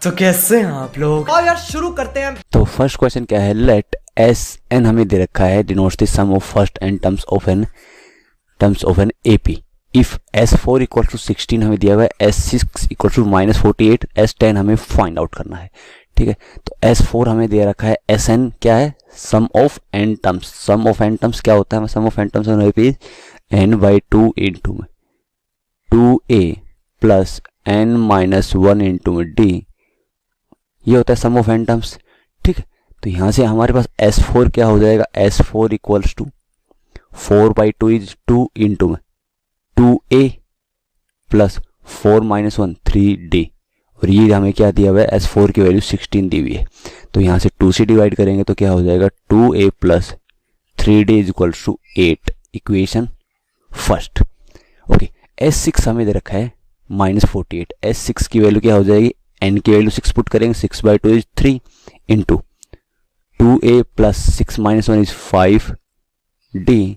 तो कैसे हैं आप लोग? और यार शुरू करते हैं। तो फर्स्ट क्वेश्चन क्या है, लेट एस एन हमें दे रखा है denotes the sum of first n terms of an AP. If S four equal to 16 हमें दिया हुआ है, S six equal to -48, S 10 हमें फाइंड आउट करना है। ठीक है, तो एस फोर हमें दे रखा है, एस एन क्या है, sum of N terms. Sum of N terms क्या होता है, sum of N terms AP N by two into में 2a plus N minus 1 into में डी, ये होता है सम ऑफ एन टर्म्स। ठीक है, तो यहां से हमारे पास S4 क्या हो जाएगा, S4 equals to 4/2 is 2 into में 2a प्लस 4 माइनस 1 3d, और ये हमें क्या दिया हुआ है, S4 की वैल्यू 16 दी हुई है। तो यहां से 2 से डिवाइड करेंगे तो क्या हो जाएगा, 2a plus 3d is equals to 8, equation first. Okay, S6 हमें दे रखा है -48, S6 की वैल्यू क्या हो जाएगी, n की वैल्यू 6 पुट करेंगे, 6/2 is 3 into 2a plus 6 minus 1 is 5d।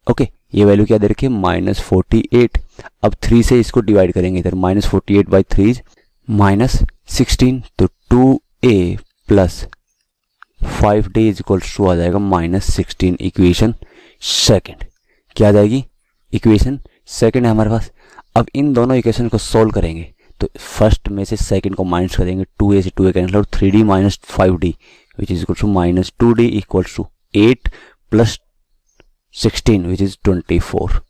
Okay, ये वैल्यू क्या दे रखी है, -48। अब 3 से इसको डिवाइड करेंगे इधर, -48/3 इज -16, तो 2a plus 5d is equal to आ जाएगा -16, इक्वेशन सेकेंड। क्या आ जाएगी, इक्वेशन सेकेंड है हमारे पास। अब इन दोनों इक्वेशन को सोल्व करेंगे तो फर्स्ट में से सेकंड को माइनस कर देंगे, 2a से 2a cancel, 3d minus 5d which is equal to -2d equal to 8 plus 16 which is 24।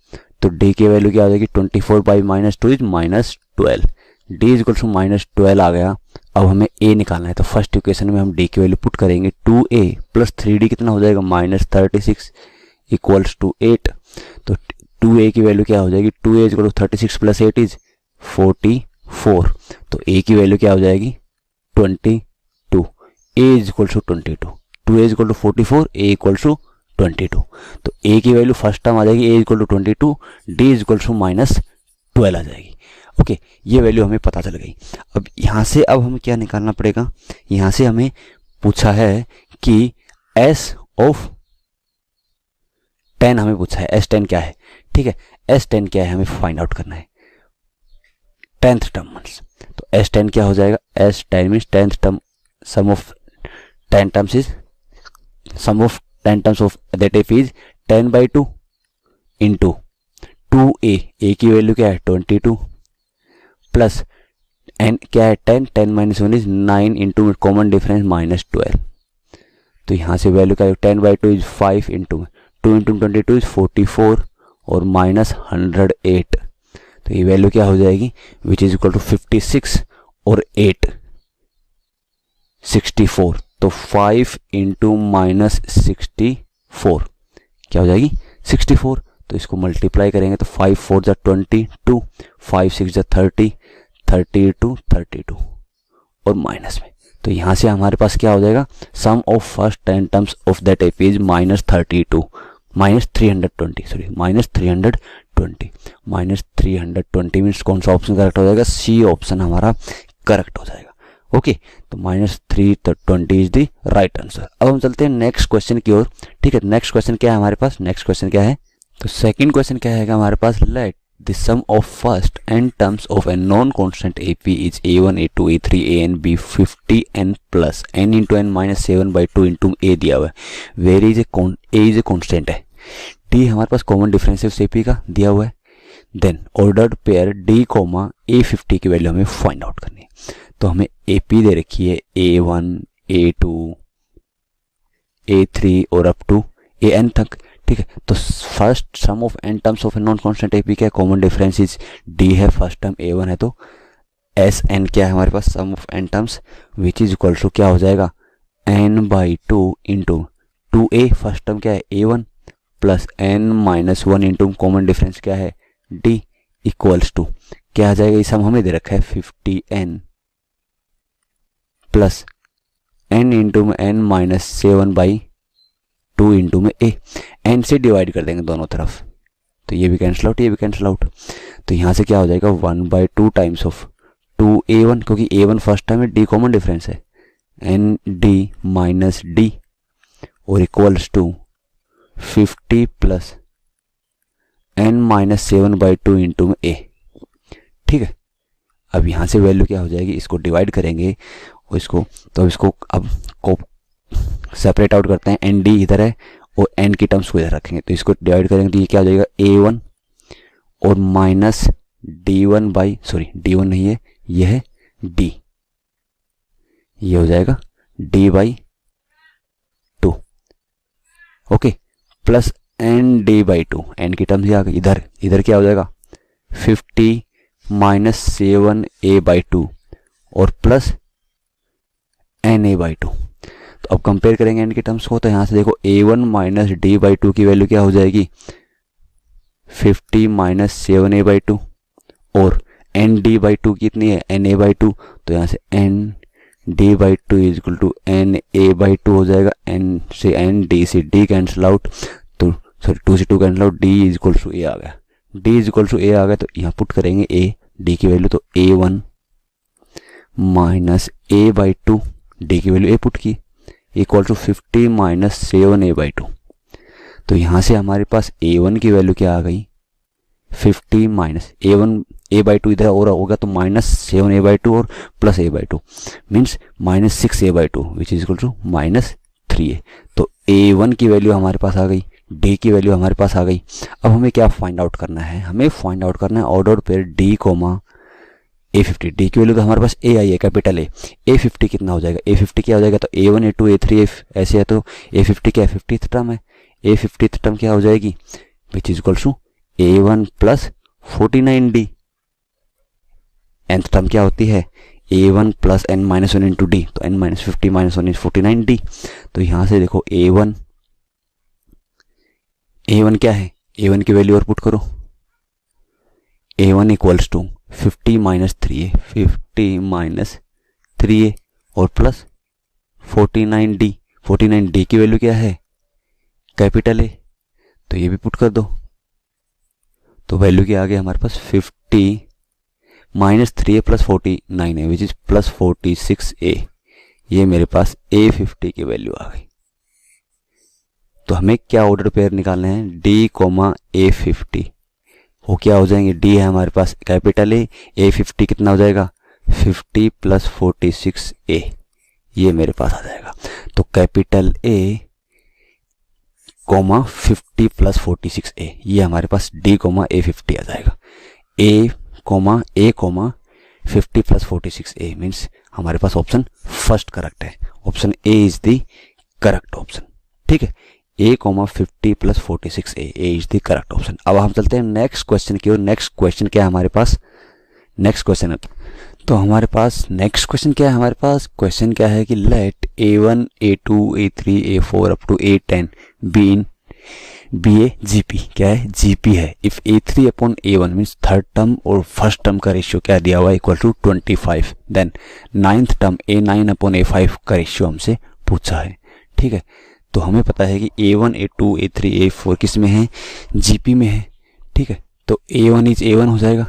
तो d की वैल्यू क्या आ जाएगी, 24/-2 is -12, d is equal to -12 आ गया। अब हमें a निकालना है, तो फर्स्ट इक्वेशन में हम d की वैल्यू पुट करेंगे, 2a प्लस 3d कितना हो जाएगा, -36 इक्वल्स टू 8। तो 2a की वैल्यू क्या हो जाएगी, 2a is equal to 36 plus 8 is 44। तो a की वैल्यू क्या हो जाएगी, 22, a is equal to 22, 2a is equal to 44, a equal to 22। तो a की वैल्यू फर्स्ट टर्म आ जाएगी, a equal to 22, d is equal to -12 आ जाएगी। ओके, ये वैल्यू हमें पता चल गई। अब यहाँ से अब हमें क्या निकालना पड़ेगा, यहाँ से हमें पूछा है कि s ऑफ 10 हमें पूछा है, S10 क्या है। ठीक है, S10 क्या है हमें फाइंड आउट करना है, 10th टर्म। तो S10 क्या हो जाएगा, S10 means 10th term, sum of 10 terms is sum of 10 terms of that F is 10/2 into 2a, a की वैल्यू क्या है 22 प्लस n क्या है 10, 10 minus 1 is 9 into common difference -12। तो यहाँ से वैल्यू क्या है, 10/2 इज 5 इंटू 2 इंटू 22 इज 44 और -108। तो ये वैल्यू क्या हो जाएगी, विच इज इक्वल टू 56 और 8 64। तो 5 इंटू -64 क्या हो जाएगी, 64। तो इसको मल्टीप्लाई करेंगे तो 5 4 जा 22, 5 6 जा 30, 32 32 और माइनस में। तो यहाँ से हमारे पास क्या हो जाएगा, sum of first 10 terms of that F is -32 -320 sorry -320 means कौन सा ऑप्शन करेक्ट हो जाएगा, सी ऑप्शन हमारा करेक्ट हो जाएगा। ओके, तो -320 इज द राइट आंसर। अब हम चलते हैं नेक्स्ट क्वेश्चन की ओर। ठीक है, नेक्स्ट क्वेश्चन क्या है हमारे पास, नेक्स्ट क्वेश्चन क्या है, तो सेकंड क्वेश्चन क्या है हमारे पास, let the sum of first n terms of a non constant AP is a1 a2 a3 an b 50n plus n into n minus 7/2 into a दिया हुआ है, where is a is a constant है, d हमारे पास common difference है AP का दिया हुआ है, then ordered pair d comma a50 की वैल्यू हमें फाइंड आउट करनी है। तो हमें AP दे रखी है a1 a2 a3 और अप टू an तक। ठीक है, तो first sum of n terms of a non constant AP क्या है, कॉमन डिफरेंस इज d है, फर्स्ट टर्म a1 है, तो Sn क्या है हमारे पास, sum of n terms which is equal to क्या हो जाएगा, n/2 into 2a, first term क्या है a1 plus n minus 1 into common difference क्या है d इक्वल्स टू क्या आ जाएगा, ये सम हमें दे रखा है 50n प्लस n इंटू में n माइनस 7/2 इंटू में a, n से डिवाइड कर देंगे दोनों तरफ, तो ये भी कैंसिल आउट, ये भी कैंसिल आउट। तो यहाँ से क्या हो जाएगा 1/2 टाइम्स ऑफ 2a1, क्योंकि a1 फर्स्ट टाइम है, d कॉमन डिफरेंस है, nd माइनस d और equals to 50 plus n minus 7/2 into में a। ठीक है, अब यहाँ से वैल्यू क्या हो जाएगी, इसको डिवाइड करेंगे और इसको, तो इसको अब को सेपरेट आउट करते हैं, एन डी इधर है और एन की टर्म्स को इधर रखेंगे, तो इसको डिवाइड करेंगे तो ये क्या हो जाएगा A1 और minus D1 by, sorry D1 नहीं है, ये है D, ये हो जाएगा D by 2, okay, plus n D by 2, n की टर्म्स ये आ गई, इधर क्या हो जाएगा 50 माइनस 7A बाई 2 और प्लस एन ए बाई 2। तो अब कंपेयर करेंगे एन के टर्म्स को, तो यहाँ से देखो A1 माइनस डी बाई 2 की वैल्यू क्या हो जाएगी 50 माइनस 7A बाई 2 और एन डी बाई 2 कितनी है एन ए बाई 2, तो यहाँ से n d by 2 is equal to n a by 2 हो जाएगा, एन से एन, डी से डी कैंसिल आउट, तो सॉरी 2 से 2 cancel out, d is equal to a आ गया, d is equal to a आ गया, तो यहाँ पुट करेंगे ए डी की वैल्यू, तो A1 minus A by 2, D की वैल्यू ए पुट की, equal to 50 minus 7A by 2। तो यहाँ से हमारे पास A1 की वैल्यू क्या आ गई 50 माइनस A1 A बाई 2 इधर और होगा तो माइनस 7A बाई 2 और plus A by 2 means minus 6A by 2 which is equal to minus 3A। तो A1 की वैल्यू हमारे पास आ गई, D की वैल्यू हमारे पास आ गई। अब हमें क्या फाइंड आउट करना है, हमें फाइंड आउट करना है order pair D comma A50। D की वैल्यू तो हमारे पास ए आई है, कैपिटल A50 कितना हो जाएगा, A50 क्या हो जाएगा, तो A1 A2 A3 ऐसे है, तो A50 क्या है 50th टर्म है, A50th टर्म क्या हो जाएगी which is equal to A1 plus 49D, nth term क्या होती है A1 plus n minus 1 into D, तो n minus 50 minus 1 is 49D। तो यहाँ से देखो A1 क्या है, A1 की वैल्यू और पुट करो, A1 equals to 50 minus 3A, 50 minus 3A और प्लस 49D, 49D की वैल्यू क्या है कैपिटल A, तो ये भी पुट कर दो, तो वैल्यू क्या आ गया हमारे पास 50 माइनस 3A प्लस 49 है विच इज प्लस 46A, ये मेरे पास A50 की वैल्यू आ गई। तो हमें क्या ऑर्डर पेयर निकालने हैं D कोमा A50, वो क्या हो जाएंगे, D है हमारे पास कैपिटल A50 कितना हो जाएगा 50 प्लस 46A, ये मेरे पास आ जाएगा। तो capital A comma 50 plus 46A, ये हमारे पास D कोमा A50 आ जाएगा। A comma 50 plus 46A means हमारे पास ऑप्शन फर्स्ट करेक्ट है, option A is the correct option, ठीक है। A comma 50 plus 46A, A is the correct option. अब हम चलते हैं नेक्स्ट क्वेश्चन की ओर। नेक्स्ट क्वेश्चन क्या है हमारे पास, नेक्स्ट क्वेश्चन है, तो हमारे पास नेक्स्ट क्वेश्चन क्या है, हमारे पास क्वेश्चन क्या है कि let A1 A2 A3 A4 up to A10 be in be a GP, क्या है जीपी है। If A3 upon A1 means third term और फर्स्ट टर्म का रेशियो क्या दिया हुआ है equal to 25, then ninth term A9 upon A5 का रेशियो हमसे पूछा है, ठीक है। तो हमें पता है कि A1 A2 A3 A4 किस में है, जीपी में है, ठीक है। तो A1 इज A1 हो जाएगा,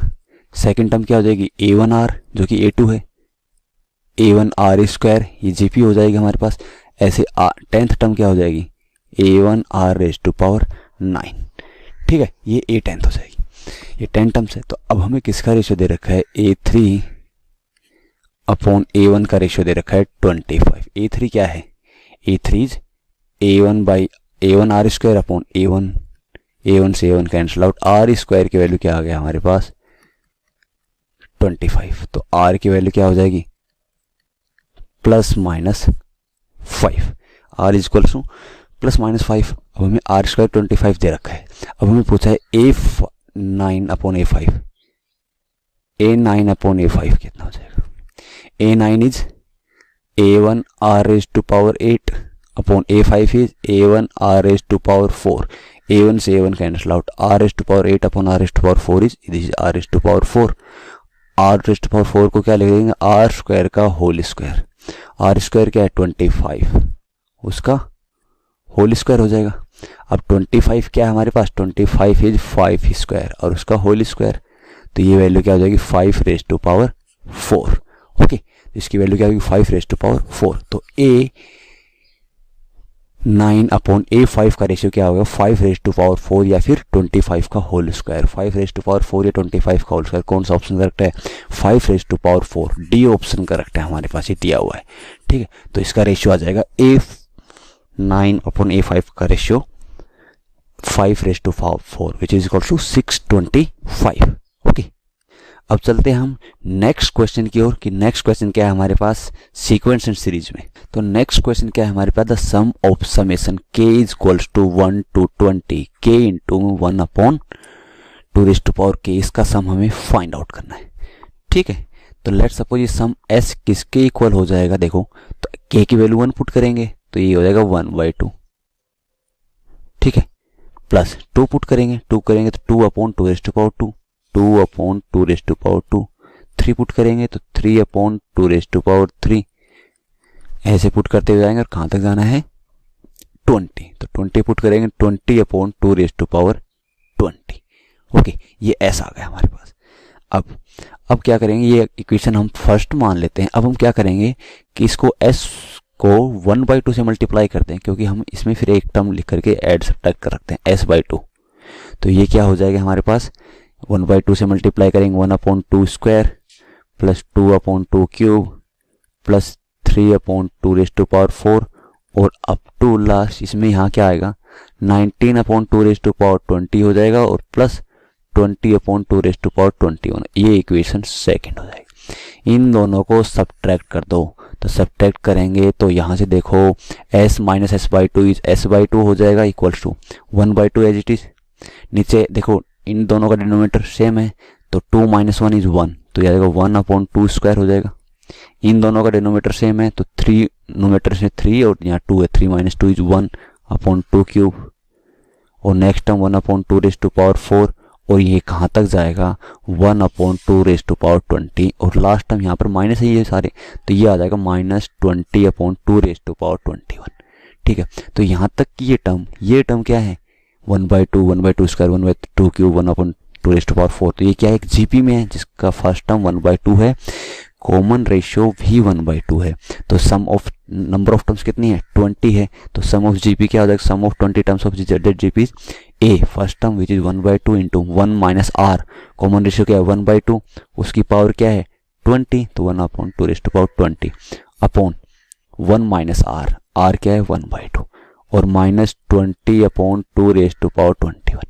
सेकंड टर्म क्या हो जाएगी A1R जो कि A2 है, A1R स्क्वायर ये जीपी हो जाएगी हमारे पास। ऐसे टेंथ टर्म क्या हो जाएगी A1R रेज टू पावर 9, ठीक है, ये A10th हो जाएगी, ये 10 टर्म्स है। तो अब हमें किसका रेशियो दे रखा है A3 अपॉन A1 का रेशियो दे रखा है 25। A3 क्या है, A3 is A1 by A1R square upon A1 से A1 cancel out, R square की वैल्यू क्या आ गया हमारे पास 25, तो R की वैल्यू क्या हो जाएगी plus minus 5, R is equal two plus minus 5। अब हमें R स्क्वायर 25 दे रखा है। अब हमें पूछा है A9 upon A5, A9 upon A5 कितना हो जाएगा, A9 is A1 R raise to power 8 upon A5 is A1 R raise to power 4, A1 से A1 cancel out, R raise to power 8 upon R raise to power 4 is this is R raise to power 4। R raise to power 4 को क्या लिख देंगे R square का whole square, R square क्या है 25, उसका whole square हो जाएगा। अब 25 क्या है हमारे पास 25 इज 5 स्क्वायर और उसका होल स्क्वायर, तो ये वैल्यू क्या हो जाएगी 5 रेज टू पावर 4, ओके। इसकी वैल्यू क्या होगी 5 रेज टू पावर 4। तो A 9/A5 का रेशियो क्या होगा 5⁴ या फिर 25 का होल स्क्वायर। 5⁴ या 25 का होल स्क्वायर, कौन सा ऑप्शन करेक्ट है 5⁴ डी ऑप्शन करेक्ट है हमारे पास, ये दिया हुआ है। ठीक है, तो इसका रेशियो आ जाएगा 9/A5 का रेशियो 5⁴ which is equal to 625। Okay, अब चलते हैं हम नेक्स्ट क्वेश्चन की ओर कि नेक्स्ट क्वेश्चन क्या है हमारे पास सीक्वेंस एंड सीरीज में। तो नेक्स्ट क्वेश्चन क्या है हमारे पास, the sum of summation k is equals to 1 to 20 k into 1/2⁴ k, इसका सम हमें फाइंड आउट करना है। ठीक है, तो लेट्स सपोज ये सम s किसके इक्वल हो जाएगा, देखो तो k की वैल्यू 1 पुट करेंगे तो ये हो जाएगा 1/2। ठीक है, प्लस 2 पुट करेंगे, 2 करेंगे तो 2/2⁴, 2/2⁴, 3 पुट करेंगे तो 3/2⁴, ऐसे पुट करते हुए जाएंगे और कहाँ तक जाना है 20, तो 20 पुट करेंगे 20/2⁴। ओके, ये ऐसा आ गया हमारे पास। अब क्या करेंगे, ये इक्वेशन हम फर्स्ट मान लेते हैं। अब हम क्या करेंगे कि इसको s को 1/2 से मल्टीप्लाई करते हैं, क्योंकि हम इसमें फिर एक टर्म लिख करके ऐड सब्ट्रैक्ट कर रखते हैं s/2। तो ये क्या हो जाएगा हमारे पास, 1/2 से मल्टीप्लाई करेंगे 1/2² प्लस 2/2³ प्लस 3/2⁴ और अप टू लास्ट इसमें यहाँ क्या आएगा 19/2⁴ हो जाएगा और प्लस 20/2⁴21। ये इक्वेशन सेकंड हो जाएगी। इन दोनों को सब्ट्रैक्ट कर दो, तो सब्ट्रैक्ट करेंगे तो यहाँ से देखो s minus s/2 is s/2 हो जाएगा equals to 1/2 as it is. नीचे देखो इन दोनों का डिनोमिनेटर सेम है तो 2 - 1 इज 1, तो यह 1/2² हो जाएगा। इन दोनों का डिनोमिनेटर सेम है तो 3 नोमिनेटर से 3 और यहाँ 2 है, 3 - 2 इज 1/2³ और नेक्स्ट टर्म 1/2⁴ और ये कहाँ तक जाएगा 1/2⁴20 और लास्ट टर्म यहाँ पर माइनस है ये सारे, तो ये आ जाएगा -20/2⁴21। ठीक है, तो यहाँ तक की ये टर्म क्या है 1/2, 1/2², 1/2³ 1/2⁴। तो ये क्या है एक जीपी में है जिसका फर्स्ट टर्म 1/2 है, कॉमन रेशियो भी 1/2 है। तो sum of number of terms कितनी है 20 है, तो सम ऑफ जीपी क्या हो जाएगा sum of 20 terms of GP a first term which is 1/2 into 1 minus r, common ratio क्या है 1/2, उसकी पावर क्या है 20, तो 1/2⁴20 अपॉन 1 माइनस आर क्या है 1/2 और माइनस 20/2⁴21।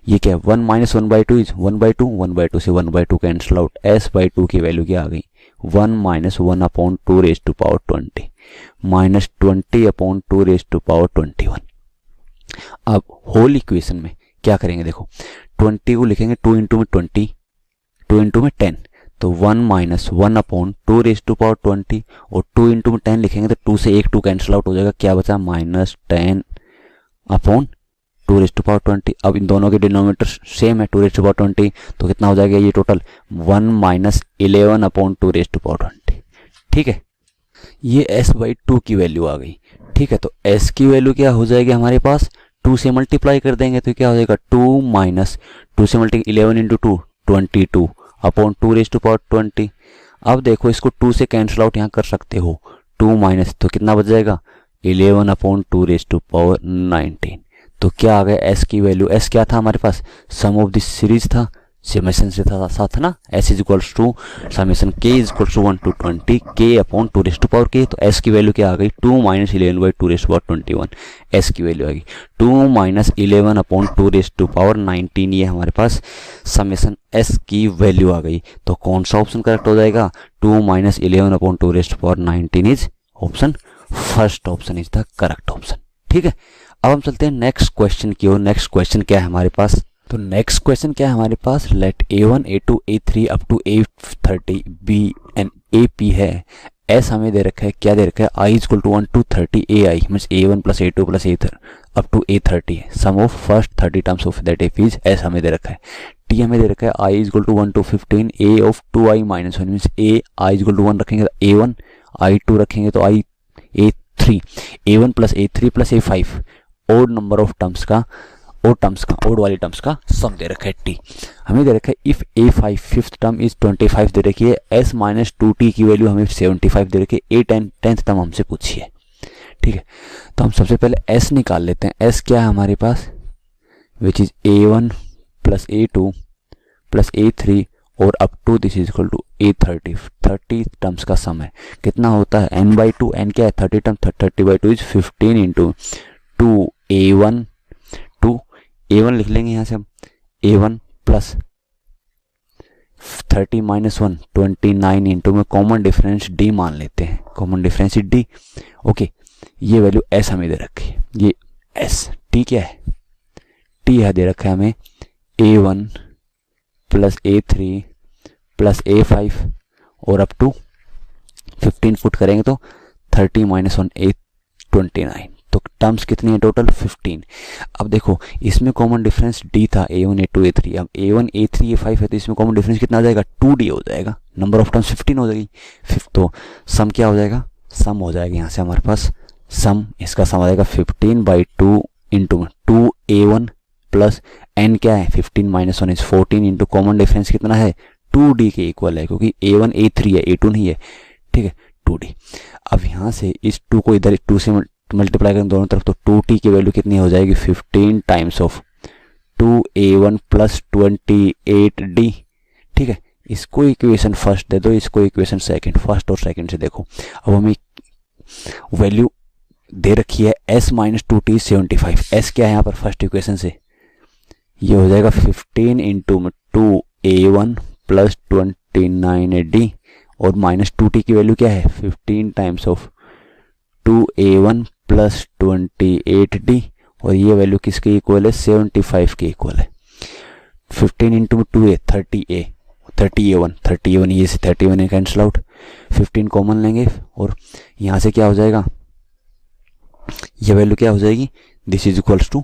ये क्या है 1 - 1/2 इज 1/2, 1/2 से 1/2 कैंसिल आउट, s/2 की वैल्यू क्या आ गई 1 - 1/2⁴20 माइनस 20/2⁴21। अब होल इक्वेशन में क्या करेंगे, देखो 20 को लिखेंगे 2 इंटू में 20, 2 इंटू में 10, तो 1 - 1/2⁴20 और 2 इंटू में 10 लिखेंगे तो 2 से 2 कैंसिल आउट हो जाएगा, क्या बचा -10/2⁴20। अब इन दोनों के डिनोमिनेटर सेम है 2⁴20, तो कितना हो जाएगा ये टोटल 1 - 11/2⁴20। ठीक है, ये s/2 की वैल्यू आ गई। ठीक है, तो s की वैल्यू क्या हो जाएगी हमारे पास 2 से मल्टीप्लाई कर देंगे तो क्या हो जाएगा 2 से मल्टीप्लाई 11 इंटू 2 22/2⁴20। अब देखो इसको 2 से कैंसिल आउट यहाँ कर सकते हो, 2 माइनस तो कितना बच जाएगा 11/2⁴19। तो क्या आ गया s की वैल्यू, s क्या था हमारे पास सम ऑफ दिस सीरीज था, समेशन से था साथ ना, s is equals to summation k is equals to 1 to 20 k/2⁴k। तो s की वैल्यू क्या आ गई 2 - 11/2⁴21, s की वैल्यू आ गई 2 - 11/2⁴19। ये हमारे पास समेशन s की वैल्यू आ गई। तो कौन सा ऑप्शन करेक्ट हो जाएगा 2 - 11/2⁴19 is option first option is the correct option. ठीक है, अब हम चलते हैं नेक्स्ट क्वेश्चन की ओर। नेक्स्ट क्वेश्चन क्या है हमारे पास, तो नेक्स्ट क्वेश्चन क्या है हमारे पास, let a1 a2 a3 up to a30 b and ap है। s हमें दे रखा है, क्या दे रखा है i is equal to 1 to 30 ai means a1 plus a2 plus a3 up to a30 है। Sum of first 30 terms of that ap is s हमें दे रखा है। t हमें दे रखा है i is equal to 1 to 15 a of 2i - 1 means a i is equal to 1 रखेंगे तो a1, i2 रखेंगे तो i a3, a1 plus a3 plus a5 odd number of terms का ओड वाली टर्म्स का सम दे रखा है t। हमें दे रखा है if a5 fifth term is 25 दे रखी है, s - 2t की वैल्यू हमें 75 दे रखी है, a10 टेंथ टर्म हमसे पूछी है। ठीक है, तो हम सबसे पहले s निकाल लेते हैं। s क्या है हमारे पास, which is a1 plus a2 plus a3 और up to this is equal to a30। 30 terms का सम है, कितना होता है n/2। n क्या है 30 term, 30/2 is 15 into 2a1 a1 लिख लेंगे यहाँ से हम, a1 प्लस 30 माइनस 1 29 इंटू में कॉमन डिफरेंस d मान लेते हैं, कॉमन डिफरेंस d। ओके, ये वैल्यू s हमें दे रखी है, ये s। t क्या है, t है दे रखा है हमें a1 plus a3 plus a5 और अप टू 15 फुट करेंगे तो 30 माइनस 1 29, तो टर्म्स कितनी है टोटल 15। अब देखो इसमें कॉमन डिफरेंस d था a1 a2 a3, अब a1 a3 a5 है तो इसमें कॉमन डिफरेंस कितना आ जाएगा 2d हो जाएगा, नंबर ऑफ टर्म्स 15 हो जाएगी। तो सम क्या हो जाएगा, सम हो जाएगा यहाँ से हमारे पास सम, इसका सम आ जाएगा 15/2 इंटू 2a1 प्लस n क्या है 15 minus 1 is 14 into common difference कितना है 2d के इक्वल है, क्योंकि a1 a3 है a2 नहीं है, ठीक है 2d। अब यहाँ से इस 2 को इधर 2 से मल्टीप्लाई करें दोनों तरफ तो 2t की वैल्यू कितनी हो जाएगी 15 times of 2a1 plus 28d, ठीक है। इसको इक्वेशन फर्स्ट दे दो, इसको इक्वेशन सेकंड, फर्स्ट और सेकंड से देखो। अब हमें वैल्यू दे रखी है s माइनस 2t 75, s क्या है यहाँ पर फर्स्ट इक्वेशन से, ये हो जाएगा 15 इंटू 2a1 प्लस 29d और माइनस 2t की वैल्यू क्या है 15 times of 2a1 plus 28d और ये वैल्यू किसके इक्वल है 75 के इक्वल है। 15 इंटू 2a 30a1 ये से 31 कैंसिल आउट, 15 कॉमन लेंगे और यहाँ से क्या हो जाएगा, ये वैल्यू क्या हो जाएगी, this is equals to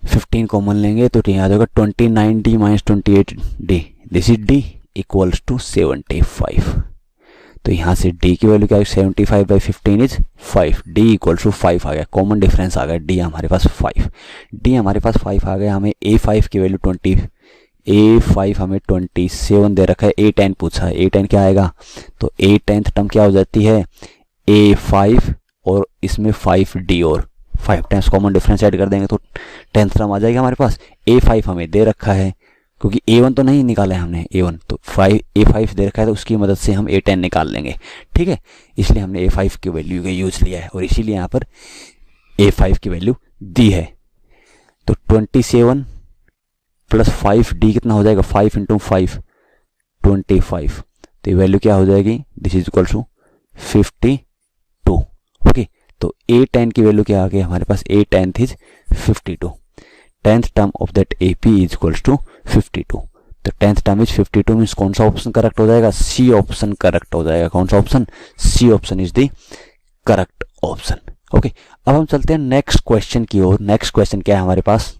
15 common लेंगे तो यहाँ आ जाएगा 29d minus 28d, this is d equals to 75। तो यहाँ से d की वैल्यू क्या है 75/15 इज 5, d इक्वल्स टू 5 आ गया, कॉमन डिफरेंस आ गया, d हमारे पास 5, d हमारे पास 5 आ गया। हमें a5 की वैल्यू a5 हमें 27 दे रखा है, a10 पूछा है, a10 क्या आएगा, तो a10th टर्म क्या हो जाती है a5 और इसमें 5d और 5 टाइम्स कॉमन डिफरेंस ऐड कर देंगे तो 10th टर्म आ जाएगा हमारे पास। a5 हमें दे रखा है, क्योंकि a1 तो नहीं निकाला है हमने, a1 तो a5 दे रखा है तो उसकी मदद से हम a10 निकाल लेंगे, ठीक है। इसलिए हमने a5 की वैल्यू का यूज लिया है और इसीलिए यहाँ पर a5 की वैल्यू दी है। तो 27 प्लस 5d कितना हो जाएगा 5 इंटू 5 25, तो ये वैल्यू क्या हो जाएगी, this is equal to 52। Okay, तो a10 की वैल्यू क्या आ गई हमारे पास, a10th is 52, 10th term of that AP is equals to 52। तो 10th टर्म इज 52 मीन्स कौन सा ऑप्शन करेक्ट हो जाएगा, सी ऑप्शन करेक्ट हो जाएगा। कौन सा option, C option is the correct option. Okay, अब हम चलते हैं नेक्स्ट क्वेश्चन की ओर। नेक्स्ट क्वेश्चन क्या है हमारे पास,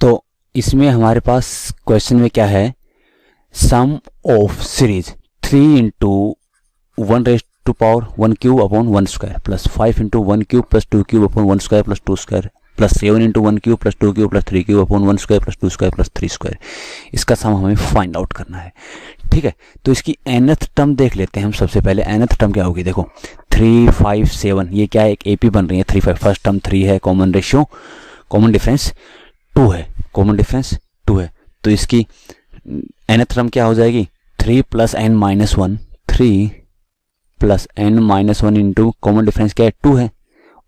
तो इसमें हमारे पास क्वेश्चन में क्या है, sum of series 3 into 1 raise to power 1 cube upon 1 square plus 5 into 1 cube plus 2 cube upon 1 square plus 2 square plus 7 into 1 cube plus 2 cube plus 3 cube upon 1 square plus 2 square plus 3 square, इसका sum हमें find out करना है, ठीक है। तो इसकी nth term देख लेते हैं हम सबसे पहले। nth टर्म क्या होगी, देखो 3 5 7, ये क्या है एक AP बन रही है 3 5, फर्स्ट टर्म 3 है, कॉमन रेशियो कॉमन डिफरेंस 2 है, कॉमन डिफरेंस 2 है, तो इसकी nth टर्म क्या हो जाएगी 3 plus n minus 1, 3 plus n minus 1 into common difference क्या है 2 है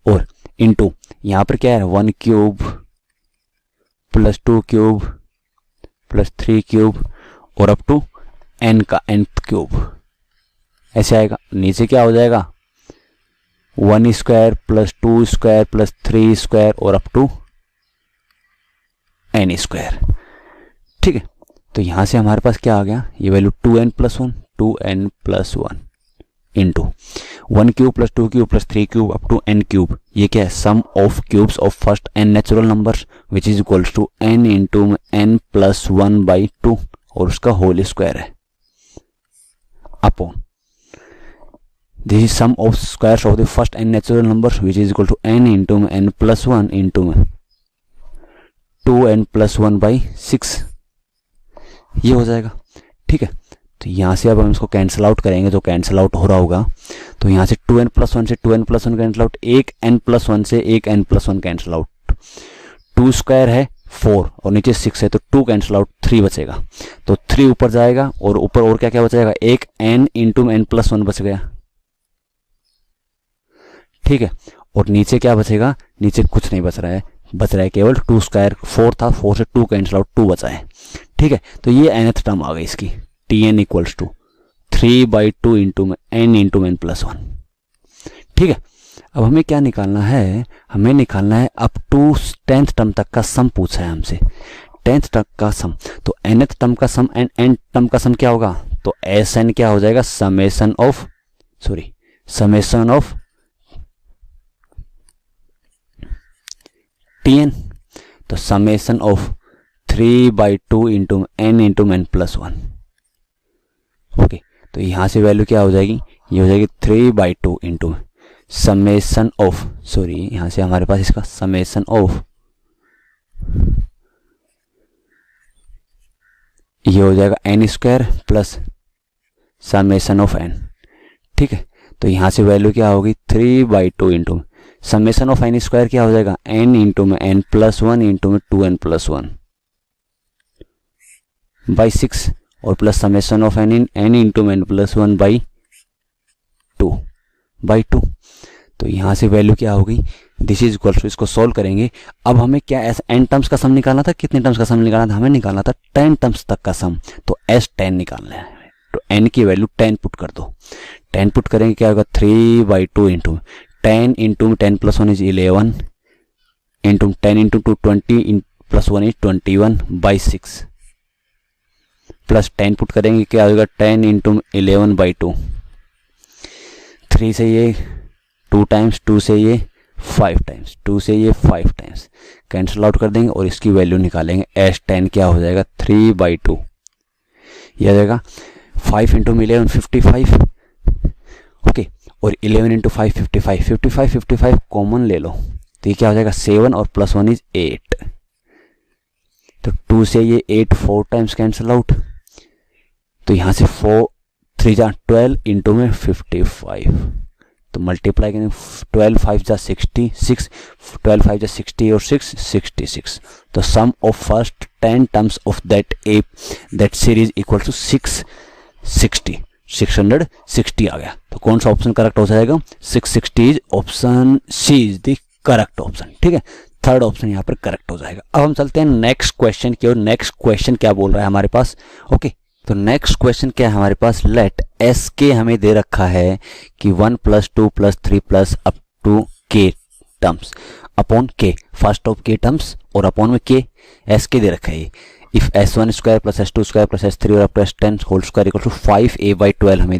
और इंटू यहाँ पर क्या है 1 cube plus 2 cube plus 3 cube और अप टू n का nth क्यूब, ऐसे आएगा। नीचे क्या हो जाएगा 1 square plus 2 square plus 3 square और अप टू n स्क्वायर, ठीक है। तो यहाँ से हमारे पास क्या आ गया, ये value 2n plus 1 into 1 cube plus 2 cube plus 3 cube up to n cube, ये क्या है sum of cubes of first n natural numbers which is equals to n into n plus 1/2 और उसका होल स्क्वायर है upon this is sum of squares of the first n natural numbers which is equal to n into n plus 1 into 2n plus 1/6, ये हो जाएगा, ठीक है। तो यहाँ से अब हम इसको कैंसिल आउट करेंगे, जो कैंसिल आउट हो रहा होगा। तो यहाँ से 2n+1 से 2n+1 कैंसिल आउट, एक n+1 से एक n+1 कैंसिल आउट, 2 स्क्वायर है 4 और नीचे 6 है तो 2 कैंसिल आउट, 3 बचेगा। तो 3 ऊपर जाएगा और ऊपर और क्या क्या बचेगा, एक n इंटू n+1 बच गया, ठीक है। और नीचे क्या बचेगा, नीचे कुछ नहीं बच रहा है, बच रहा है केवल 2 स्क्वायर, 4 था, 4 से 2 कैंसिल आउट, 2 बचा है, ठीक है। तो ये nth टर्म आ गई इसकी, Tn equals to 3/2 into n into n+1, ठीक है। अब हमें क्या निकालना है, हमें निकालना है अप टू 10th टर्म तक का सम पूछा है हमसे, 10th तक का सम। तो nth टर्म का सम एंड n टर्म का सम क्या होगा, तो Sn क्या हो जाएगा, समेशन ऑफ Tn, तो summation of 3/2 into n into n+1, okay. तो यहां से वैल्यू क्या हो जाएगी, ये हो जाएगी 3/2 इंटू समेशन ऑफ, सॉरी यहां से हमारे पास इसका समेशन ऑफ, ये हो जाएगा n square plus summation of n, ठीक है। तो यहां से वैल्यू क्या होगी, 3/2 into summation of n square क्या हो जाएगा, n इंटू में n+1 इंटू में 2n+1 बाई 6 और plus summation of n into में n+1 बाई 2। तो यहाँ से वैल्यू क्या होगी, दिस इज इक्वल टू, इसको सॉल्व करेंगे। अब हमें क्या ऐसा n टर्म्स का सम निकालना था, कितने टर्म्स का सम निकालना था, हमें निकालना था 10 टर्म्स तक का सम। तो S10 निकालना है, तो n की वैल्यू 10 पुट कर दो, 10 पुट करेंगे क्या होगा, 3/2 into 10 into 10+1 is 11 into 10 into 2 20 plus 1 is 21 by 6 plus 10 put करेंगे क्या होगा, 10 इंटू 11/2, 3 से ये 2 टाइम्स, 2 से ये 5 टाइम्स, 2 से ये 5 टाइम्स कैंसिल आउट कर देंगे और इसकी वैल्यू निकालेंगे। S10 क्या हो जाएगा, 3/2, यह आ जाएगा 5 इंटू 11 55, ओके, और 11 इंटू 5 55 कॉमन ले लो, तो ये क्या हो जाएगा 7 और प्लस 1 इज 8, तो 2 से ये 8 4 टाइम्स कैंसिल आउट, तो यहाँ से 4 3 जा 12 इंटू में 55, तो मल्टीप्लाई करेंगे 12 5 जा 66, 12 5 जा 60 और 6 66। तो sum of first 10 terms of that series equal to 660 आ गया। तो कौन सा ऑप्शन करेक्ट हो जाएगा, 660 is option c is the correct option, ठीक है। थर्ड ऑप्शन यहाँ पर करेक्ट हो जाएगा। अब हम चलते हैं नेक्स्ट क्वेश्चन की ओर। नेक्स्ट क्वेश्चन क्या बोल रहा है हमारे पास, ओके। तो नेक्स्ट क्वेश्चन क्या है हमारे पास, लेट एस के हमें दे रखा है कि 1 + 2 + 3 plus up to K terms upon K, first of K terms और अपॉन में के एस के दे रखा है। If s1 square plus s2 square plus s3 और up to s10 whole square equal to 5a/12 हमें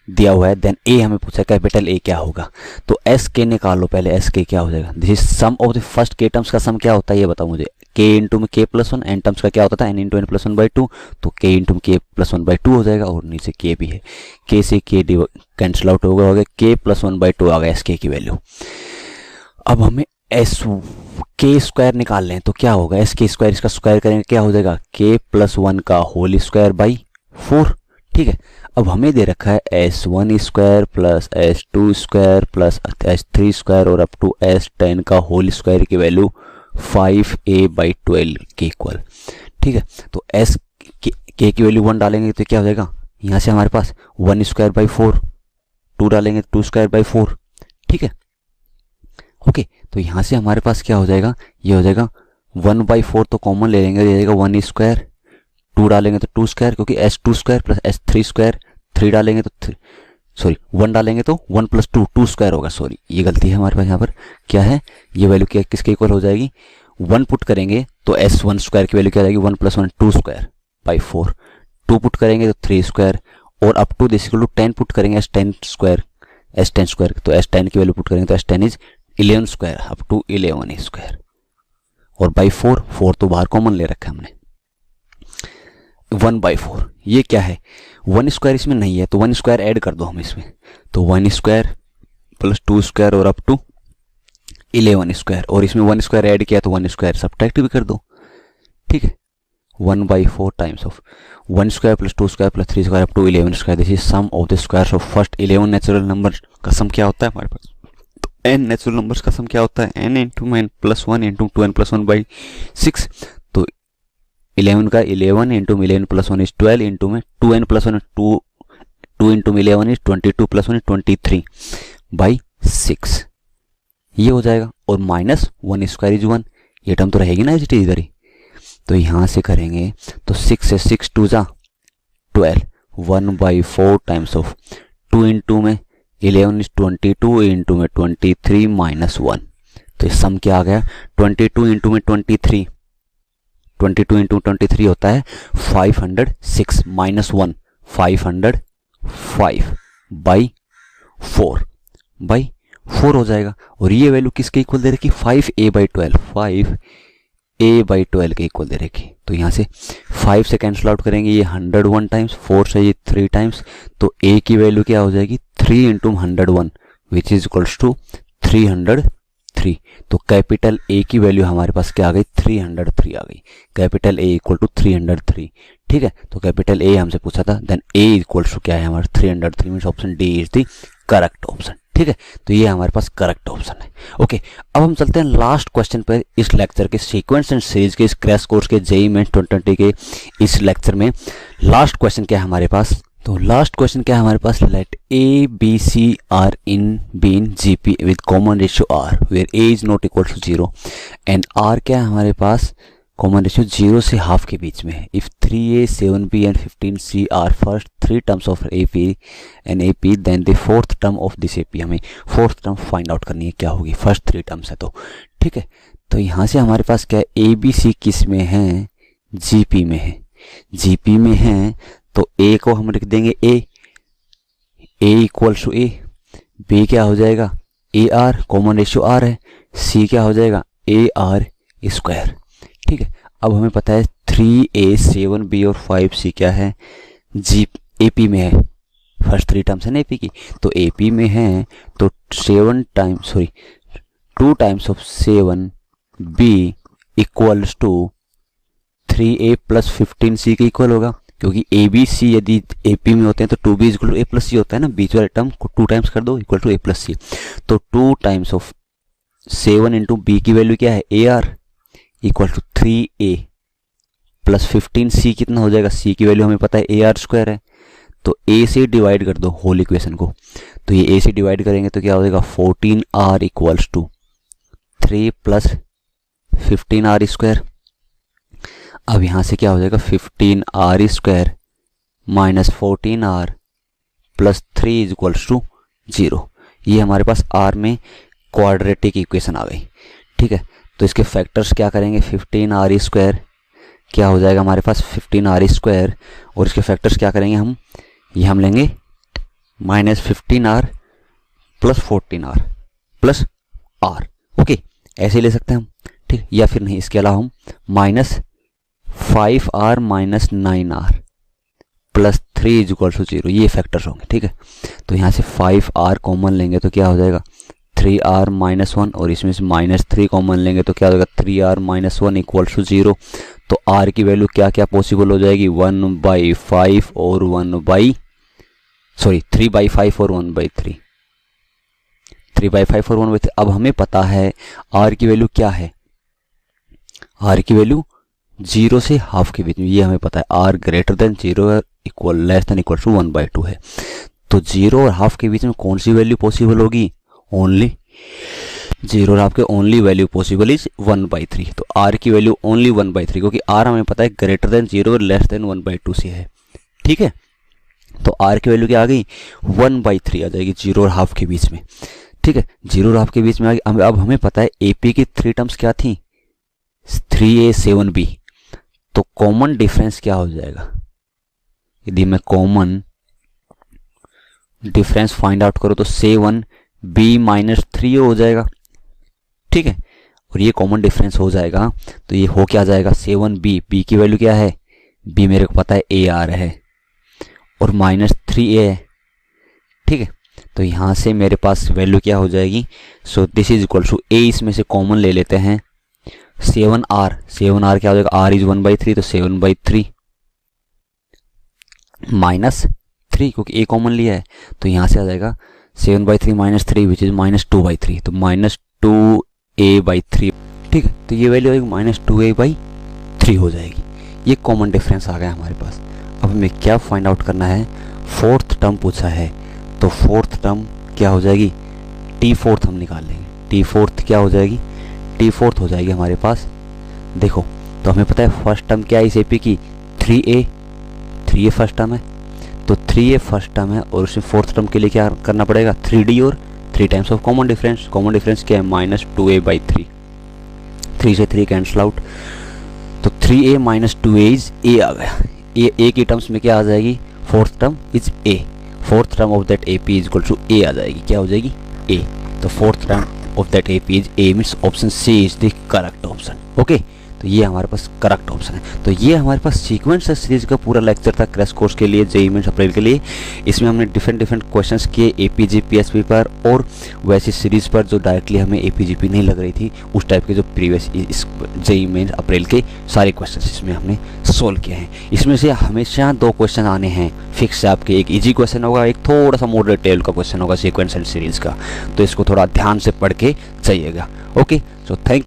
दिया हुआ है, देन a हमें पूछा कैपिटल A क्या होगा। तो एस के निकाल लो पहले, एस के क्या हो जाएगा, this is sum of the first K terms का सम क्या होता है ये बताओ मुझे, k इंटू में k+1, n टर्म्स का क्या होता था n इंटू n+1/2, तो k इंटू k+1/2 हो जाएगा और नीचे k भी है, k से k कैंसिल आउट होगा, k+1/2 आ गया एस के की वैल्यू। अब हमें एस के स्क्वायर निकाल लें तो क्या होगा, एस के स्क्वायर, इसका स्क्वायर करेंगे क्या हो जाएगा, k+1 का होल स्क्वायर बाई 4, ठीक है। अब हमें दे रखा है s1 square plus s2 square plus s3 square और अप टू s10 का होल स्क्वायर की वैल्यू 5a/12 के इक्वल, ठीक है। तो s के की वैल्यू 1 डालेंगे तो क्या हो जाएगा, यहाँ से हमारे पास 1 स्क्वायर बाई 4, 2 डालेंगे 2 स्क्वायर बाई 4, ठीक है, ओके। तो यहाँ से हमारे पास क्या हो जाएगा, ये हो जाएगा 1/4 तो कॉमन ले लेंगे, ये जाएगा 1 स्क्वायर, 2 डालेंगे तो 2 स्क्वायर, क्योंकि s2 square plus s3 square, 3 डालेंगे तो 1 डालेंगे तो 1 + 2 2 स्क्वायर होगा, सॉरी ये गलती है हमारे पास, यहाँ पर क्या है, ये वैल्यू क्या किसके इक्वल हो जाएगी, 1 पुट करेंगे तो s1 स्क्वायर की वैल्यू क्या हो जाएगी, 1 + 1 2 स्क्वायर बाई 4, 2 पुट करेंगे तो 3 स्क्वायर और up to this equal to 10 put करेंगे s10 स्क्वायर, तो s10 की वैल्यू पुट करेंगे तो s10 is 11 square up to 11 square और बाई 4 तो बाहर कॉमन ले रखा है हमने, 1/4। ये क्या है, 1 स्क्वायर इसमें नहीं है तो 1 स्क्वायर ऐड कर दो हम इसमें, तो 1 स्क्वायर प्लस 2 स्क्वायर और अप टू 11 स्क्वायर, और इसमें 1 स्क्वायर ऐड किया तो 1 स्क्वायर सब्ट्रैक्ट भी कर दो, ठीक है। 1/4 times of 1 square plus 2 square plus 3 square up to 11 square, this is sum of the squares of first 11 natural number का सम क्या होता है हमारे पास, तो n नेचुरल नंबर्स का सम क्या होता है, n into n plus 1 into 2n plus 1/6, तो 11 का 11 इंटू 11 प्लस 1 इज 12 इंटू में 2n plus 1 2 into 11 is 22 plus 1 23/6, ये हो जाएगा। और माइनस 1 स्क्वायर इज 1, ये टर्म तो रहेगी ना इधर ही, तो यहाँ से करेंगे तो 6 से 6 2 जा 12, 1/4 टाइम्स ऑफ 2 इंटू में 11 इज 22 इंटू में 23 माइनस 1, तो इस सम क्या आ गया 22 इंटू में 23, 22 इंटू 23 होता है 506 माइनस 1 505/4 हो जाएगा। और ये वैल्यू किसके इक्वल दे रखी 5a/12, 5a/12 के इक्वल दे रखी, तो यहाँ से 5 से कैंसिल आउट करेंगे, ये 101 टाइम्स, 4 से ये 3 टाइम्स, तो a की वैल्यू क्या हो जाएगी 3 into 101 which is equals to 303, तो कैपिटल A की वैल्यू हमारे पास क्या आ गई 303 आ गई, कैपिटल A इक्वल टू 303, ठीक है। तो कैपिटल A हमसे पूछा था, देन A इक्वल्स टू क्या है हमारा 303, means option D is the correct option, ठीक है। तो ये हमारे पास करेक्ट ऑप्शन है। ओके, अब हम चलते हैं लास्ट क्वेश्चन पर इस लेक्चर के सीक्वेंस एंड सीरीज के इस क्रैश कोर्स के जेईई मेंस 2020 के इस लेक्चर में लास्ट क्वेश्चन क्या है हमारे पास, तो लास्ट क्वेश्चन क्या है हमारे पास, let a b c are in been GP with common ratio r where a is not equal to 0 and r क्या है हमारे पास कॉमन रेशियो 0 से हाफ के बीच में है। If 3a 7b and 15c are first 3 terms of AP and AP then the fourth term of this AP, हमें फोर्थ टर्म फाइंड आउट करनी है क्या होगी, फर्स्ट 3 टर्म्स है तो, ठीक है। तो यहाँ से हमारे पास क्या है ABC किस में है, GP में है, GP में है तो A को हम लिख देंगे A equals to A, B क्या हो जाएगा AR, कॉमन रेशियो R है, C क्या हो जाएगा AR स्क्वायर, ठीक है। अब हमें पता है 3a 7b और 5c क्या है AP में है, फर्स्ट 3 टर्म्स है ना AP की, तो AP में है तो 2 times of 7b equals to 3a plus 15c के इक्वल होगा, क्योंकि ABC यदि AP में होते हैं तो 2b equal to a plus c होता है ना, बीच वाले टर्म को 2 टाइम्स कर दो equal to a plus c, तो 2 टाइम्स ऑफ 7 इंटू b की वैल्यू क्या है AR equal to 3a plus 15c कितना हो जाएगा, c की वैल्यू हमें पता है AR स्क्वायर है, तो a से डिवाइड कर दो होल इक्वेशन को, तो ये a से डिवाइड करेंगे तो क्या हो जाएगा 14r equals to 3 plus 15r square. अब यहाँ से क्या हो जाएगा 15r square minus 14r plus 3 is equals to 0, ये हमारे पास r में क्वाड्रेटिक इक्वेशन आ गई, ठीक है। तो इसके फैक्टर्स क्या करेंगे 15r स्क्वायर क्या हो जाएगा हमारे पास 15r स्क्वायर, और इसके फैक्टर्स क्या करेंगे हम, ये हम लेंगे minus 15r plus 14r plus r, okay ऐसे ले सकते हैं हम, ठीक, या फिर नहीं इसके अलावा हम minus 5r minus 9r plus 3 is equal to 0, ये फैक्टर्स होंगे, ठीक है। तो यहाँ से 5r कॉमन लेंगे तो क्या हो जाएगा 3r माइनस 1, और इसमें से माइनस 3 कॉमन लेंगे तो क्या हो जाएगा 3r माइनस 1 इक्वल टू 0, तो r की वैल्यू क्या क्या पॉसिबल हो जाएगी 1/5 और 3/5 और 1/3, 3/5 और 1/3। अब हमें पता है r की वैल्यू क्या है, r की वैल्यू 0 से हाफ के बीच में, ये हमें पता है r greater than 0 equal less than equal to 1/2 है, तो 0 और हाफ के बीच में कौन सी वैल्यू पॉसिबल होगी, ओनली 0 और आपके ओनली वैल्यू पॉसिबल इज 1/3, तो r की वैल्यू ओनली 1/3, क्योंकि r हमें पता है ग्रेटर देन 0 और लेस देन 1/2 से है, ठीक है। तो r की वैल्यू क्या आ गई 1/3 आ जाएगी 0 और हाफ के बीच में, ठीक है, 0 और हाफ के बीच में आ गई। अब हमें पता है AP की 3 टर्म्स क्या थी 3a 7b, तो कॉमन डिफरेंस क्या हो जाएगा, यदि मैं कॉमन डिफरेंस फाइंड आउट करो तो 7b माइनस 3 हो जाएगा, ठीक है, और ये कॉमन डिफरेंस हो जाएगा तो ये हो क्या जाएगा 7b, b की वैल्यू क्या है b मेरे को पता है AR है और माइनस 3a है, ठीक है। तो यहाँ से मेरे पास वैल्यू क्या हो जाएगी, so this is equal to a, इसमें से कॉमन ले लेते हैं, 7R क्या हो जाएगा, R इज 1/3 तो 7/3 माइनस 3 क्योंकि A कॉमन लिया है तो यहाँ से आ जाएगा 7/3 माइनस 3 विच इज -2/3 तो -2A/3 ठीक है। तो ये वैल्यू आएगी -2A/3 हो जाएगी। ये कॉमन डिफरेंस आ गया हमारे पास। अब हमें क्या फाइंड आउट करना है, फोर्थ टर्म पूछा है तो फोर्थ टर्म क्या हो जाएगी, T4 हम निकाल लेंगे। T4 क्या हो जाएगी, T4 हो जाएगी हमारे पास, देखो तो हमें पता है फर्स्ट टर्म क्या है इस AP की 3A फर्स्ट टर्म है तो 3A फर्स्ट टर्म है और उसमें फोर्थ टर्म के लिए क्या करना पड़ेगा 3D और 3 टाइम्स ऑफ कॉमन डिफरेंस क्या है -2A/3, 3 से 3 कैंसिल आउट तो 3A - 2A इज A आ गया। A की टर्म्स में क्या आ जाएगी, fourth term is A, fourth term of that AP is equal to A आ जाएगी, क्या हो जाएगी A। तो fourth term of that AP is A means option C is the correct option. Okay तो ये हमारे पास करेक्ट ऑप्शन है। तो ये हमारे पास सीक्वेंस सीरीज का पूरा लेक्चर था क्रैश कोर्स के लिए, जेईई मेंस अप्रैल के लिए। इसमें हमने डिफरेंट क्वेश्चंस किए APG PSP पर और वैसी सीरीज पर जो डायरेक्टली हमें APGP नहीं लग रही थी, उस टाइप के जो प्रीवियस इस जेईई मेंस अप्रैल के सारे क्वेश्चन इसमें हमने सोल्व किए हैं। इसमें से हमेशा 2 क्वेश्चन आने हैं फिक्स है आपके, एक ईजी क्वेश्चन होगा, एक थोड़ा सा मॉडरेट लेवल का क्वेश्चन होगा सीक्वेंस एंड सीरीज का। तो इसको थोड़ा ध्यान से पढ़ के जाइएगा। Okay so thank